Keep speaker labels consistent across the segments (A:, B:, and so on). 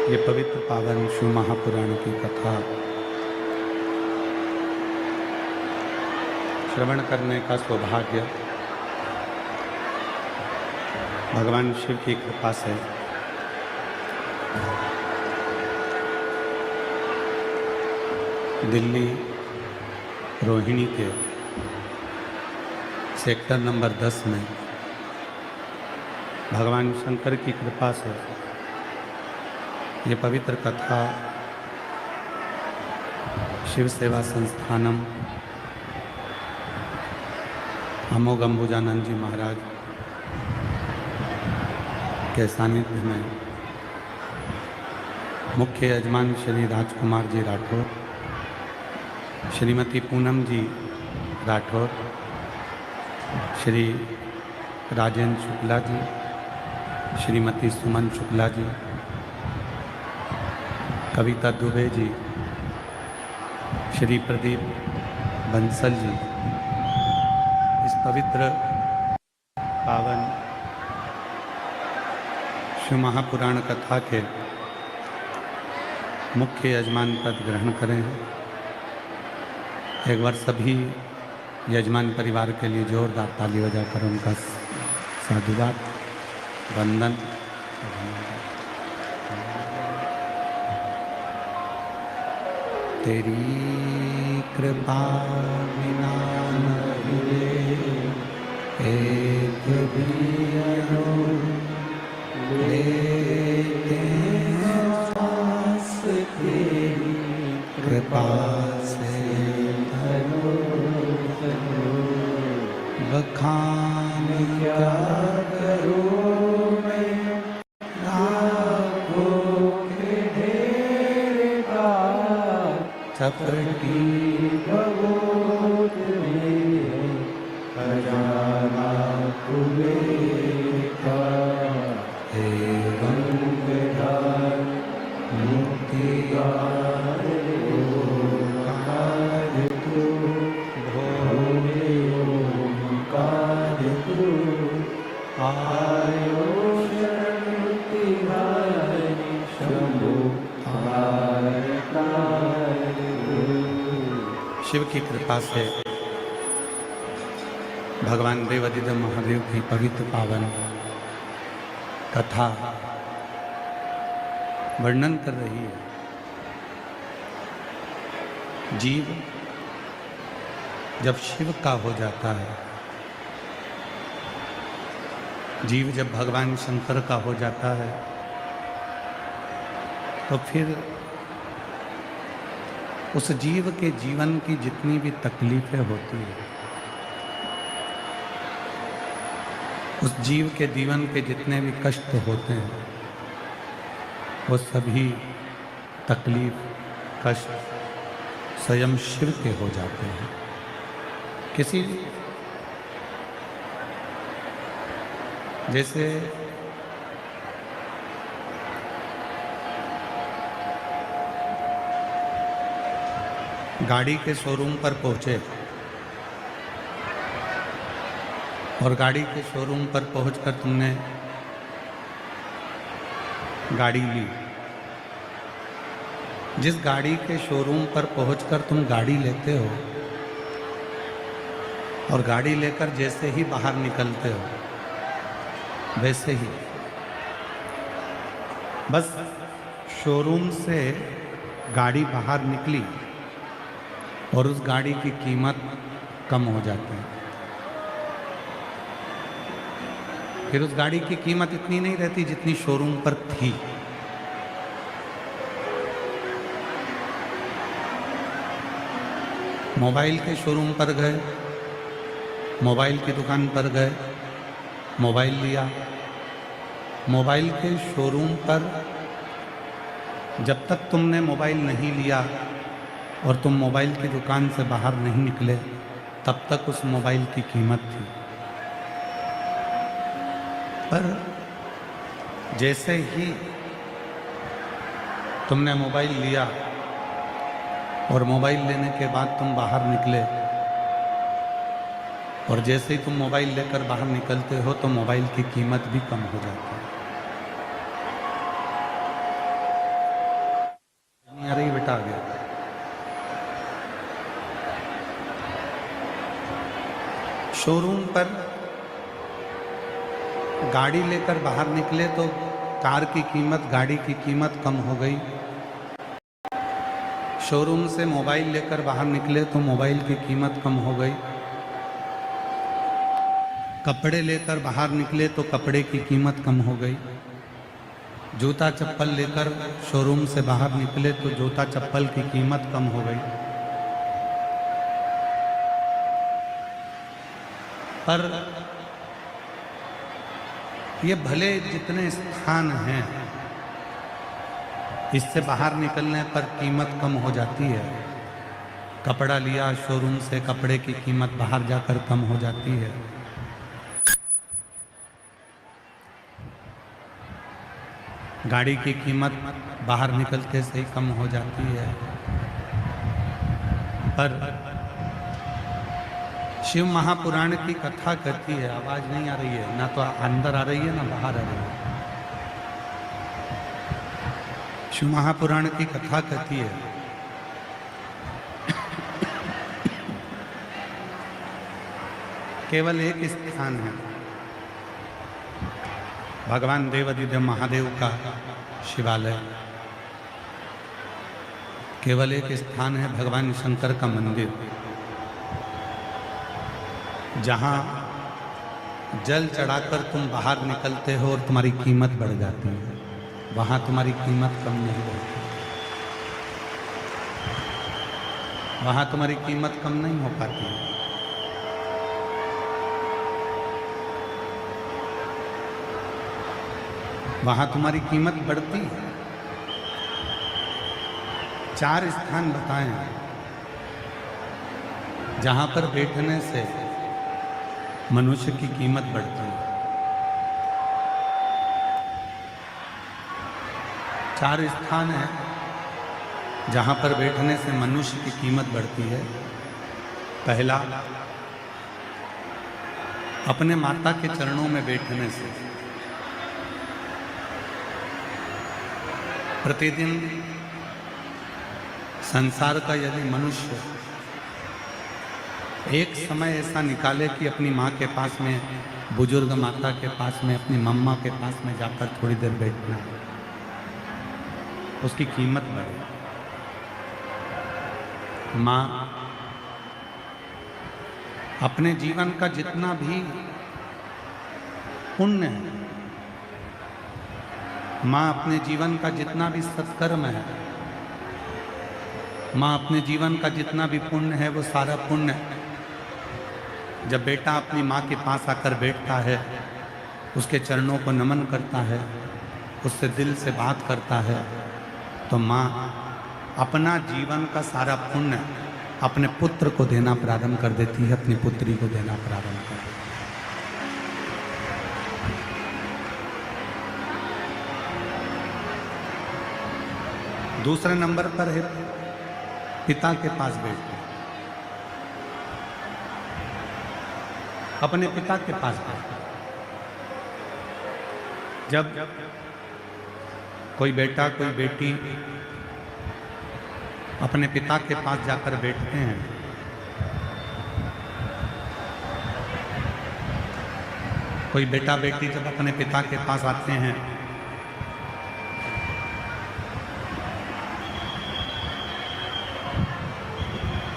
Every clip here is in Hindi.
A: ये पवित्र पावन शिव महापुराण की कथा श्रवण करने का सौभाग्य भगवान शिव की कृपा से दिल्ली रोहिणी के सेक्टर नंबर 10 में भगवान शंकर की कृपा से ये पवित्र कथा शिव सेवा संस्थानम अमोघ अंबुजानंद जी महाराज के सानिध्य में मुख्य यजमान श्री राजकुमार जी राठौर, श्रीमती पूनम जी राठौर, श्री राजेंद्र शुक्ला जी, श्रीमती सुमन शुक्ला जी, कविता दुबे जी, श्री प्रदीप बंसल जी इस पवित्र पावन शिव महापुराण कथा के मुख्य यजमान पद ग्रहण करें हैं। एक बार सभी यजमान परिवार के लिए जोरदार ताली बजाकर उनका साधुवाद वंदन। तेरी कृपा बिना नहीं एक भी लेते श्वास तेरी कृपा से बखान क्या करूं मैं राखों के ढेर का चपटी भगवत में खजाना कुबेर का हे गंगाधर मुक्तिदार ओंकार तू भोले ओंकार तू आयो शरण तिहारी शंभो शिव की कृपा से भगवान देवाधिदेव महादेव की पवित्र पावन कथा वर्णन कर रही है। जीव जब शिव का हो जाता है, जीव जब भगवान शंकर का हो जाता है, तो फिर उस जीव के जीवन की जितनी भी तकलीफें होती है, उस जीव के जीवन के जितने भी कष्ट होते हैं, वो सभी तकलीफ कष्ट स्वयं शिव के हो जाते हैं। किसी जैसे गाड़ी के शोरूम पर पहुंचे और गाड़ी के शोरूम पर पहुंचकर तुमने गाड़ी ली। जिस गाड़ी के शोरूम पर पहुंचकर तुम गाड़ी लेते हो और गाड़ी लेकर जैसे ही बाहर निकलते हो, वैसे ही बस शोरूम से गाड़ी बाहर निकली और उस गाड़ी की कीमत कम हो जाती है। फिर उस गाड़ी की कीमत इतनी नहीं रहती जितनी शोरूम पर थी। मोबाइल के शोरूम पर गए, मोबाइल की दुकान पर गए, मोबाइल लिया। मोबाइल के शोरूम पर जब तक तुमने मोबाइल नहीं लिया और तुम मोबाइल की दुकान से बाहर नहीं निकले, तब तक उस मोबाइल की कीमत थी। पर जैसे ही तुमने मोबाइल लिया और मोबाइल लेने के बाद तुम बाहर निकले, और जैसे ही तुम मोबाइल लेकर बाहर निकलते हो तो मोबाइल की कीमत भी कम हो जाती है। शोरूम पर गाड़ी लेकर बाहर निकले तो कार की कीमत, गाड़ी की कीमत कम हो गई। शोरूम से मोबाइल लेकर बाहर निकले तो मोबाइल की कीमत कम हो गई। कपड़े लेकर बाहर निकले तो कपड़े की कीमत कम हो गई। जूता चप्पल लेकर शोरूम से बाहर निकले तो जूता चप्पल की कीमत कम हो गई। पर ये भले जितने स्थान हैं, इससे बाहर निकलने पर कीमत कम हो जाती है। कपड़ा लिया शोरूम से, कपड़े की कीमत बाहर जाकर कम हो जाती है। गाड़ी की कीमत बाहर निकलते से ही कम हो जाती है। पर शिव महापुराण की कथा कहती है, आवाज नहीं आ रही है, ना तो अंदर आ रही है ना बाहर आ रही है। शिव महापुराण की कथा कहती है केवल एक स्थान है, भगवान देवाधिदेव महादेव का शिवालय। केवल एक स्थान है, भगवान शंकर का मंदिर, जहां जल चढ़ाकर तुम बाहर निकलते हो और तुम्हारी कीमत बढ़ जाती है। वहां तुम्हारी कीमत कम नहीं होती, वहां तुम्हारी कीमत कम नहीं हो पाती। वहां तुम्हारी कीमत बढ़ती है। 4 स्थान बताए हैं जहां पर बैठने से मनुष्य की कीमत बढ़ती है। 4 स्थान हैं जहां पर बैठने से मनुष्य की कीमत बढ़ती है। पहला, अपने माता के चरणों में बैठने से। प्रतिदिन संसार का यदि मनुष्य एक समय ऐसा निकाले कि अपनी माँ के पास में, बुजुर्ग माता के पास में, अपनी मम्मा के पास में जाकर थोड़ी देर बैठना है, उसकी कीमत बढ़े। माँ अपने जीवन का जितना भी पुण्य है, माँ अपने जीवन का जितना भी सत्कर्म है, माँ अपने जीवन का जितना भी पुण्य है, वो सारा पुण्य जब बेटा अपनी माँ के पास आकर बैठता है, उसके चरणों को नमन करता है, उससे दिल से बात करता है, तो माँ अपना जीवन का सारा पुण्य अपने पुत्र को देना प्रारंभ कर देती है, अपनी पुत्री को देना प्रारंभ कर देती है। दूसरे नंबर पर है पिता के पास बैठना। अपने पिता के पास बैठना। जब कोई बेटा, कोई बेटी अपने पिता के पास जाकर बैठते हैं, कोई बेटा बेटी जब अपने पिता के पास आते हैं,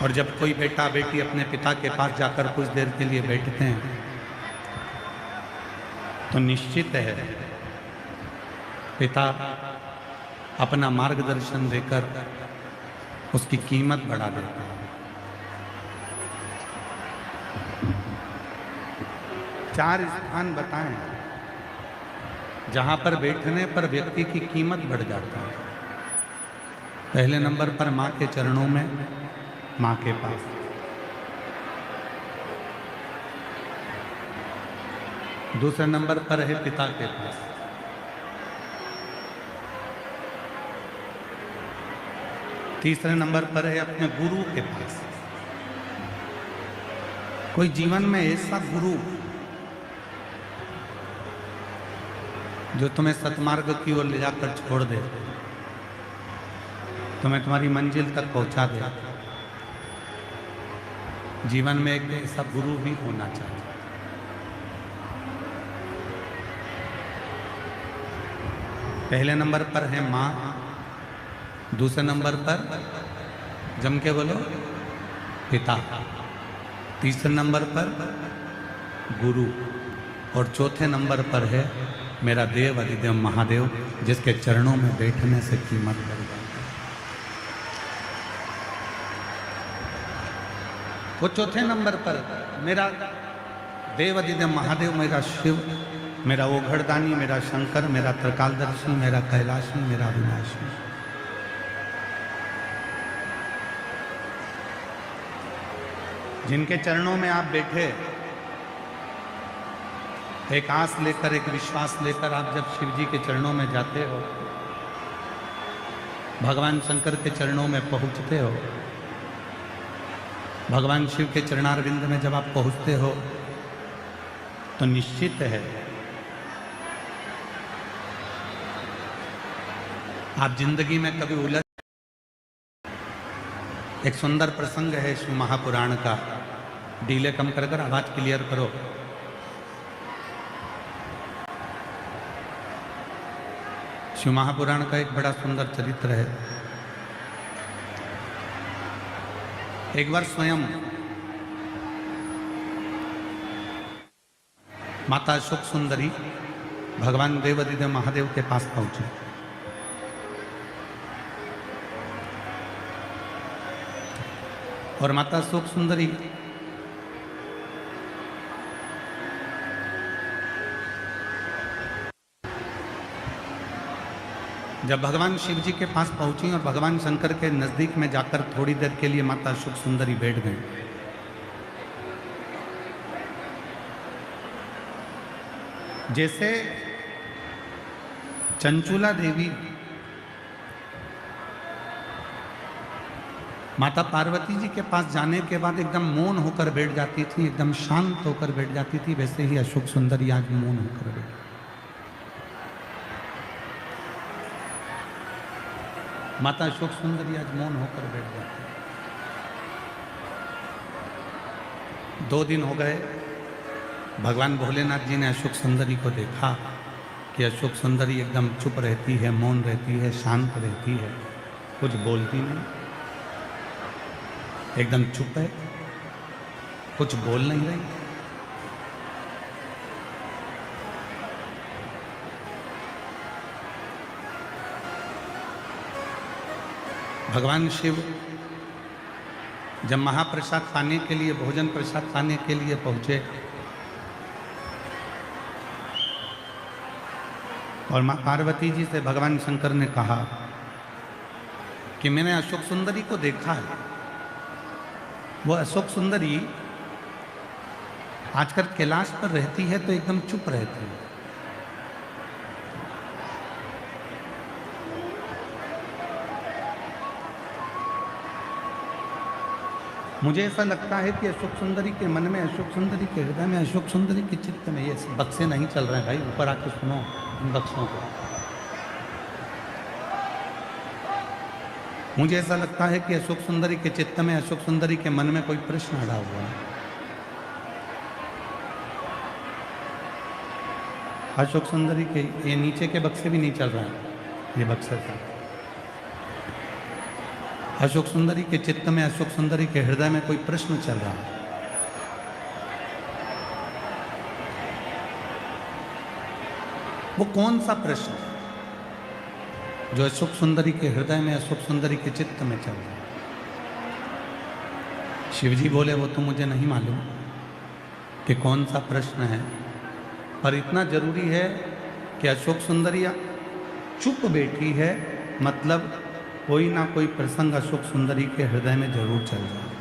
A: और जब कोई बेटा बेटी अपने पिता के पास जाकर कुछ देर के लिए बैठते हैं, तो निश्चित है पिता अपना मार्गदर्शन देकर उसकी कीमत बढ़ा देता है। 4 स्थान बताएं जहां पर बैठने पर व्यक्ति की कीमत बढ़ जाती है। पहले नंबर पर मां के चरणों में, मां के पास। दूसरे नंबर पर है पिता के पास। तीसरे नंबर पर है अपने गुरु के पास। कोई जीवन में ऐसा गुरु जो तुम्हें सतमार्ग की ओर ले जाकर छोड़ दे, तुम्हें तुम्हारी मंजिल तक पहुंचा दे, जीवन में एक ऐसा गुरु भी होना चाहिए। पहले नंबर पर है माँ, दूसरे नंबर पर जम के बोलो पिता, तीसरे नंबर पर गुरु, और चौथे नंबर पर है मेरा देव अधिदेव महादेव, जिसके चरणों में बैठने से कीमत बढ़ जाती है। वो चौथे नंबर पर मेरा देव अधिदेव महादेव, मेरा शिव, मेरा ओघड़दानी, मेरा शंकर, मेरा त्रिकालदर्शी, मेरा कैलाशी, मेरा अविनाशी। जिनके चरणों में आप बैठे, एक आस लेकर, एक विश्वास लेकर आप जब शिव जी के चरणों में जाते हो, भगवान शंकर के चरणों में पहुंचते हो, भगवान शिव के चरणारविंद में जब आप पहुंचते हो, तो निश्चित है आप जिंदगी में कभी उलझ। एक सुंदर प्रसंग है शिव महापुराण का, डीले कम कर आवाज क्लियर करो। शिव महापुराण का एक बड़ा सुंदर चरित्र है। एक बार स्वयं माता अशोक सुंदरी भगवान देव अधिदेव महादेव के पास पहुंचे। और माता अशोक सुंदरी जब भगवान शिव जी के पास पहुंची और भगवान शंकर के नजदीक में जाकर थोड़ी देर के लिए माता अशोक सुंदरी बैठ गई, जैसे चंचुला देवी माता पार्वती जी के पास जाने के बाद एकदम मौन होकर बैठ जाती थी, एकदम शांत होकर बैठ जाती थी, वैसे ही अशोक सुंदरी आज मौन होकर बैठ। माता अशोक सुंदरी आज मौन होकर बैठ जाती। 2 दिन हो गए, भगवान भोलेनाथ जी ने अशोक सुंदरी को देखा कि अशोक सुंदरी एकदम चुप रहती है, मौन रहती है, शांत रहती है, कुछ बोलती नहीं, एकदम चुप है, कुछ बोल नहीं रही। भगवान शिव जब महाप्रसाद खाने के लिए, भोजन प्रसाद खाने के लिए पहुंचे और मां पार्वती जी से भगवान शंकर ने कहा कि मैंने अशोक सुंदरी को देखा है, वो अशोक सुंदरी आजकल कैलाश पर रहती है तो एकदम चुप रहती है, मुझे ऐसा लगता है कि अशोक सुंदरी के मन में, अशोक सुंदरी के हृदय में, अशोक सुंदरी के चित्त में ये बक्से नहीं चल रहे हैं। भाई ऊपर आके सुनो इन बक्सों को। मुझे ऐसा लगता है कि अशोक सुंदरी के चित्त में, अशोक सुंदरी के मन में कोई प्रश्न अड़ा हुआ है। अशोक सुंदरी के ये नीचे के बक्से भी नहीं चल रहे हैं, ये बक्से था। अशोक सुंदरी के चित्त में, अशोक सुंदरी के हृदय में कोई प्रश्न चल रहा है। वो कौन सा प्रश्न जो अशोक सुंदरी के हृदय में, अशोक सुंदरी के चित्त में चल रहा है? शिवजी बोले वो तो मुझे नहीं मालूम कि कौन सा प्रश्न है, पर इतना जरूरी है कि अशोक सुंदरी चुप बैठी है, मतलब कोई ना कोई प्रसंग अशोक सुंदरी के हृदय में जरूर चल रहा है।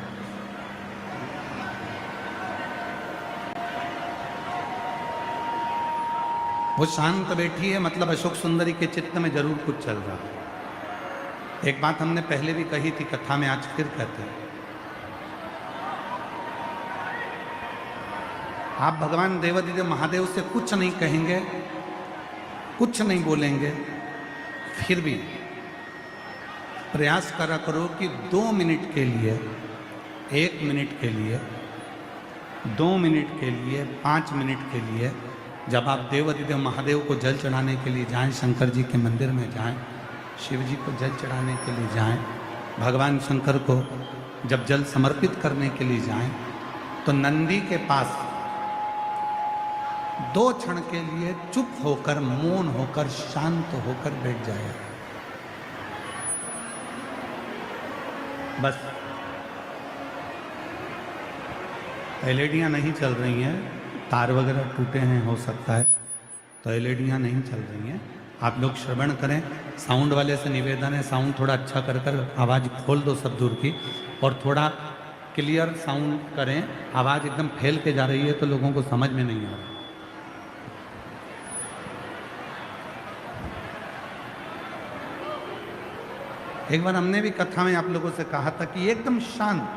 A: वो शांत बैठी है, मतलब अशोक सुंदरी के चित्त में जरूर कुछ चल रहा है। एक बात हमने पहले भी कही थी कथा में, आज फिर कहते हैं। आप भगवान देवाधिदेव महादेव से कुछ नहीं कहेंगे, कुछ नहीं बोलेंगे, फिर भी प्रयास करा करो कि 2 मिनट के लिए 1 मिनट के लिए, 2 मिनट के लिए, 5 मिनट के लिए जब आप देवाधिदेव महादेव को जल चढ़ाने के लिए जाएं, शंकर जी के मंदिर में जाएं, शिव जी को जल चढ़ाने के लिए जाएं, भगवान शंकर को जब जल समर्पित करने के लिए जाएं, तो नंदी के पास 2 क्षण के लिए चुप होकर, मौन होकर, शांत होकर बैठ जाए। बस एलईडियाँ नहीं चल रही हैं, तार वगैरह टूटे हैं हो सकता है, तो एलईडियाँ नहीं चल रही हैं। आप लोग श्रवण करें। साउंड वाले से निवेदन है, साउंड थोड़ा अच्छा कर कर आवाज़ खोल दो सब दूर की, और थोड़ा क्लियर साउंड करें। आवाज़ एकदम फैल के जा रही है तो लोगों को समझ में नहीं आ रहा। एक बार हमने भी कथा में आप लोगों से कहा था कि एकदम शांत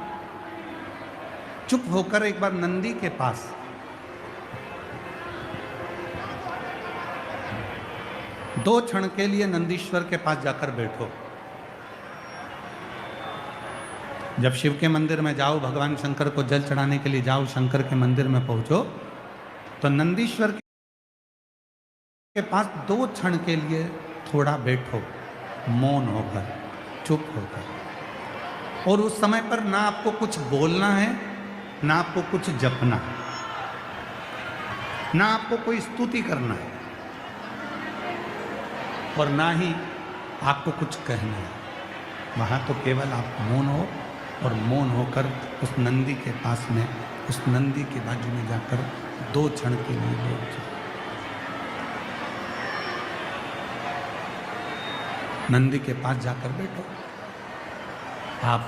A: चुप होकर एक बार नंदी के पास 2 क्षण के लिए नंदीश्वर के पास जाकर बैठो। जब शिव के मंदिर में जाओ, भगवान शंकर को जल चढ़ाने के लिए जाओ, शंकर के मंदिर में पहुंचो, तो नंदीश्वर के पास 2 क्षण के लिए थोड़ा बैठो, मौन होकर, चुप होकर। और उस समय पर ना आपको कुछ बोलना है, ना आपको कुछ जपना है, ना आपको कोई स्तुति करना है, और ना ही आपको कुछ कहना है। वहां तो केवल आप मौन हो, और मौन होकर उस नंदी के पास में, उस नंदी के बाजू में जाकर 2 क्षण के लिए बैठ जाओ। नंदी के पास जाकर बैठो। आप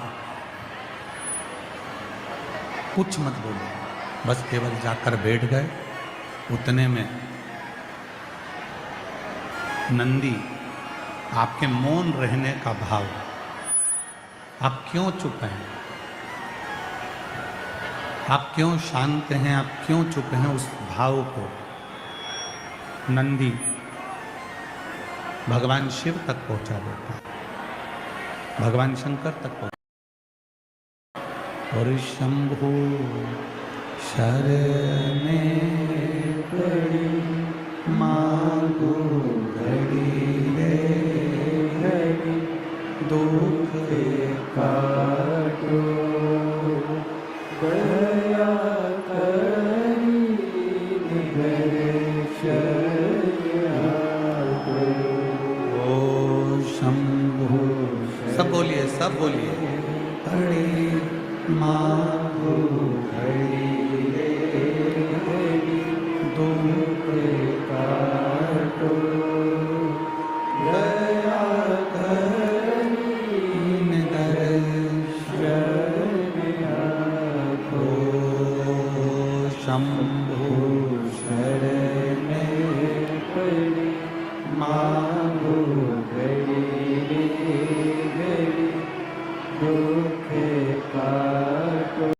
A: कुछ मत बोलो, बस केवल जाकर बैठ गए। उतने में नंदी आपके मौन रहने का भाव, आप क्यों चुप हैं, आप क्यों शांत हैं, आप क्यों चुप हैं, उस भाव को नंदी भगवान शिव तक पहुंचा देता है, भगवान शंकर तक पहुंचा। और शंभु शरणे पड़ी मांगो घड़ी रे घड़ी, दुख काटो दया करी निधर शरणा को। ओ शंभु, सब बोलिए, सब बोलिए। पड़ी मांगो घड़ी रे घड़ी, दुख काटो दया करी निधर शरणा को। शंभु